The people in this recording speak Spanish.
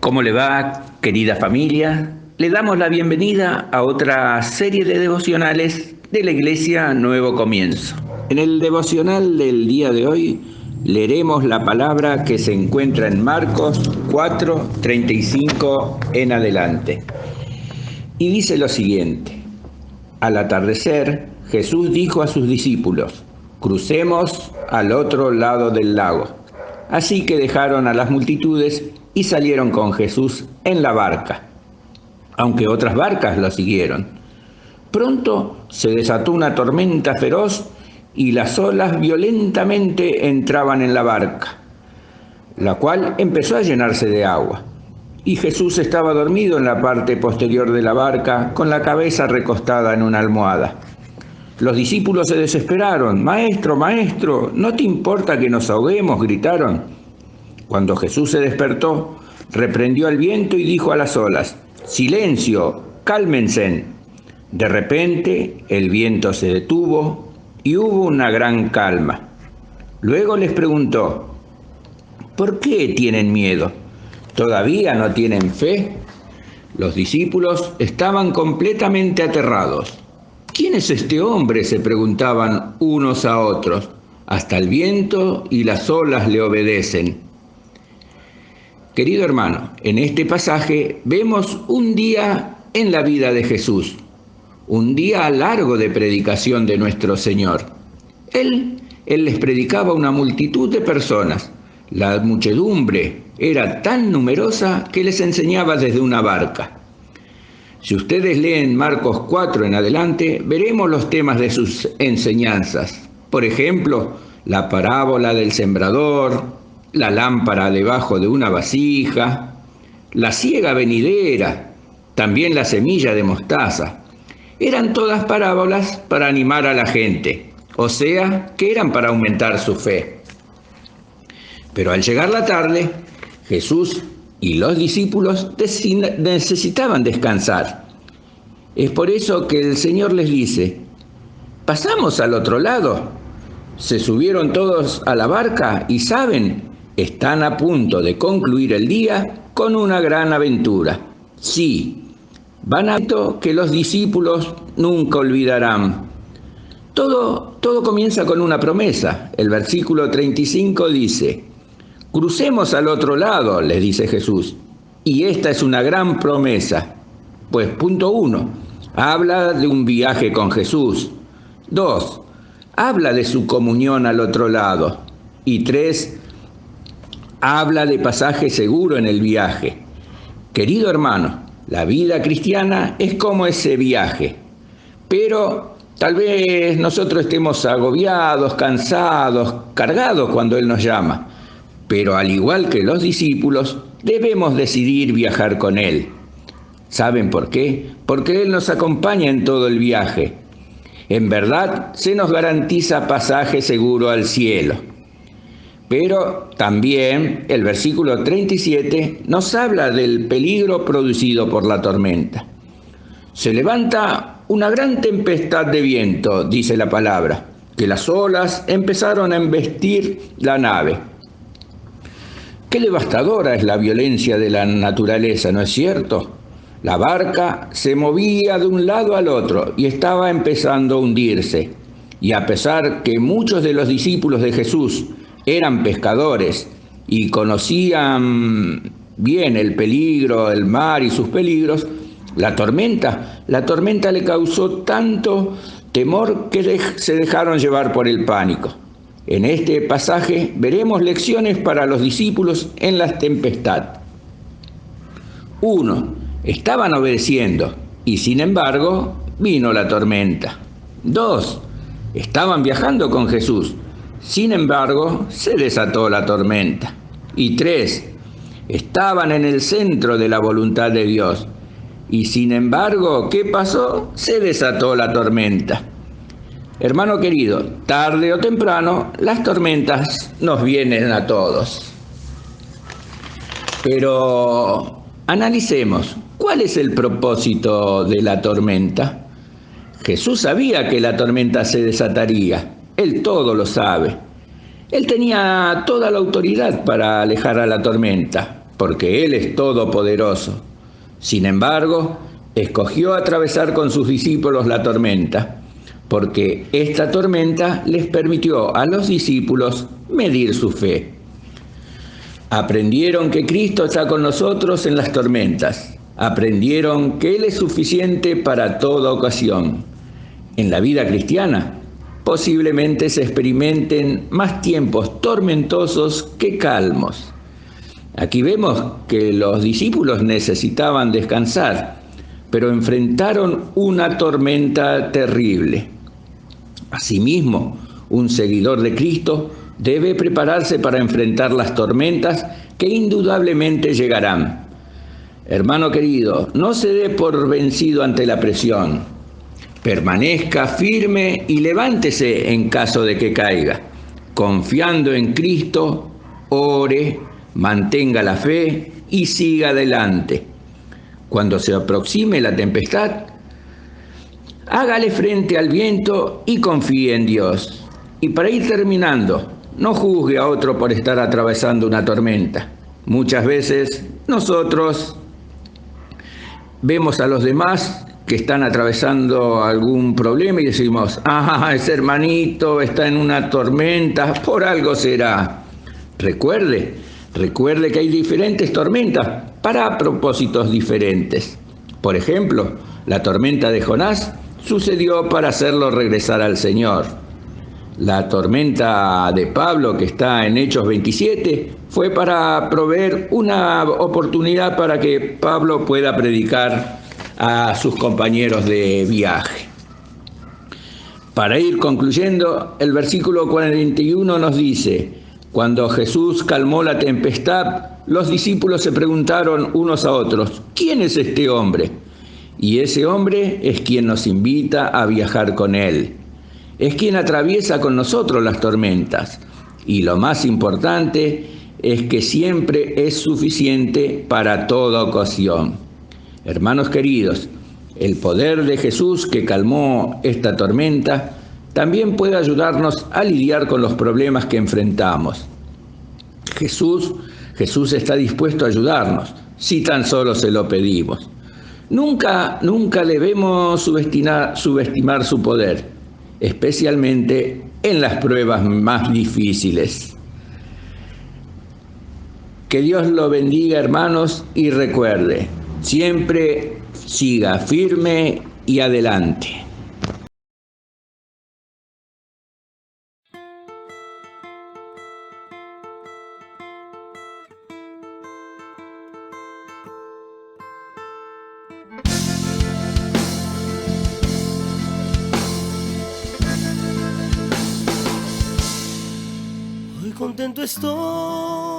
¿Cómo le va, querida familia? Le damos la bienvenida a otra serie de devocionales de la Iglesia Nuevo Comienzo. En el devocional del día de hoy leeremos la palabra que se encuentra en Marcos 4:35 en adelante. Y dice lo siguiente: Al atardecer, Jesús dijo a sus discípulos: «Crucemos al otro lado del lago». Así que dejaron a las multitudes y salieron con Jesús en la barca, aunque otras barcas lo siguieron. Pronto se desató una tormenta feroz y las olas violentamente entraban en la barca, la cual empezó a llenarse de agua. Y Jesús estaba dormido en la parte posterior de la barca, con la cabeza recostada en una almohada. Los discípulos se desesperaron. «Maestro, maestro, ¿no te importa que nos ahoguemos?», gritaron. Cuando Jesús se despertó, reprendió al viento y dijo a las olas: «Silencio, cálmense». De repente, el viento se detuvo y hubo una gran calma. Luego les preguntó: «¿Por qué tienen miedo? ¿Todavía no tienen fe?». Los discípulos estaban completamente aterrados. «¿Quién es este hombre?», se preguntaban unos a otros. «Hasta el viento y las olas le obedecen». Querido hermano, en este pasaje vemos un día en la vida de Jesús, un día largo de predicación de nuestro Señor. Él les predicaba a una multitud de personas. La muchedumbre era tan numerosa que les enseñaba desde una barca. Si ustedes leen Marcos 4 en adelante, veremos los temas de sus enseñanzas. Por ejemplo, la parábola del sembrador, la lámpara debajo de una vasija, la siega venidera, también la semilla de mostaza. Eran todas parábolas para animar a la gente, o sea, que eran para aumentar su fe. Pero al llegar la tarde, Jesús y los discípulos necesitaban descansar. Es por eso que el Señor les dice: «¿Pasamos al otro lado?». Se subieron todos a la barca y saben, están a punto de concluir el día con una gran aventura. Sí, van a ver que los discípulos nunca olvidarán. Todo comienza con una promesa. El versículo 35 dice: «Crucemos al otro lado», les dice Jesús. Y esta es una gran promesa. Pues punto 1, habla de un viaje con Jesús. 2, habla de su comunión al otro lado. Y 3, habla de pasaje seguro en el viaje. Querido hermano, la vida cristiana es como ese viaje. Pero tal vez nosotros estemos agobiados, cansados, cargados cuando Él nos llama. Pero al igual que los discípulos, debemos decidir viajar con Él. ¿Saben por qué? Porque Él nos acompaña en todo el viaje. En verdad, se nos garantiza pasaje seguro al cielo. Pero también el versículo 37 nos habla del peligro producido por la tormenta. Se levanta una gran tempestad de viento, dice la palabra, que las olas empezaron a embestir la nave. Qué devastadora es la violencia de la naturaleza, ¿no es cierto? La barca se movía de un lado al otro y estaba empezando a hundirse. Y a pesar que muchos de los discípulos de Jesús eran pescadores y conocían bien el peligro, el mar y sus peligros, la tormenta le causó tanto temor que se dejaron llevar por el pánico. En este pasaje veremos lecciones para los discípulos en la tempestad. 1. Estaban obedeciendo y sin embargo vino la tormenta. 2. Estaban viajando con Jesús. Sin embargo, se desató la tormenta. Y 3. Estaban en el centro de la voluntad de Dios. Y sin embargo, ¿qué pasó? Se desató la tormenta. Hermano querido, tarde o temprano, las tormentas nos vienen a todos. Pero analicemos, ¿cuál es el propósito de la tormenta? Jesús sabía que la tormenta se desataría. Él todo lo sabe. Él tenía toda la autoridad para alejar a la tormenta. porque Él es todopoderoso. Sin embargo, escogió atravesar con sus discípulos la tormenta, porque esta tormenta les permitió a los discípulos medir su fe. Aprendieron que Cristo está con nosotros en las tormentas. Aprendieron que Él es suficiente para toda ocasión. En la vida cristiana, posiblemente se experimenten más tiempos tormentosos que calmos. Aquí vemos que los discípulos necesitaban descansar, pero enfrentaron una tormenta terrible. Asimismo, un seguidor de Cristo debe prepararse para enfrentar las tormentas que indudablemente llegarán. Hermano querido, no se dé por vencido ante la presión. Permanezca firme y levántese en caso de que caiga. Confiando en Cristo, ore, mantenga la fe y siga adelante. Cuando se aproxime la tempestad, hágale frente al viento y confíe en Dios. Y para ir terminando, no juzgue a otro por estar atravesando una tormenta. Muchas veces nosotros vemos a los demás que están atravesando algún problema y decimos, ese hermanito está en una tormenta, por algo será. Recuerde que hay diferentes tormentas para propósitos diferentes. Por ejemplo, la tormenta de Jonás sucedió para hacerlo regresar al Señor. La tormenta de Pablo, que está en Hechos 27, fue para proveer una oportunidad para que Pablo pueda predicar a sus compañeros de viaje. Para ir concluyendo, el versículo 41 nos dice: cuando Jesús calmó la tempestad, los discípulos se preguntaron unos a otros, ¿quién es este hombre? Y ese hombre es quien nos invita a viajar con Él. Es quien atraviesa con nosotros las tormentas. Y lo más importante es que siempre es suficiente para toda ocasión. Hermanos queridos, el poder de Jesús que calmó esta tormenta también puede ayudarnos a lidiar con los problemas que enfrentamos. Jesús está dispuesto a ayudarnos, si tan solo se lo pedimos. Nunca debemos subestimar su poder, especialmente en las pruebas más difíciles. Que Dios lo bendiga, hermanos, y recuerde, siempre siga firme y adelante. Hoy contento estoy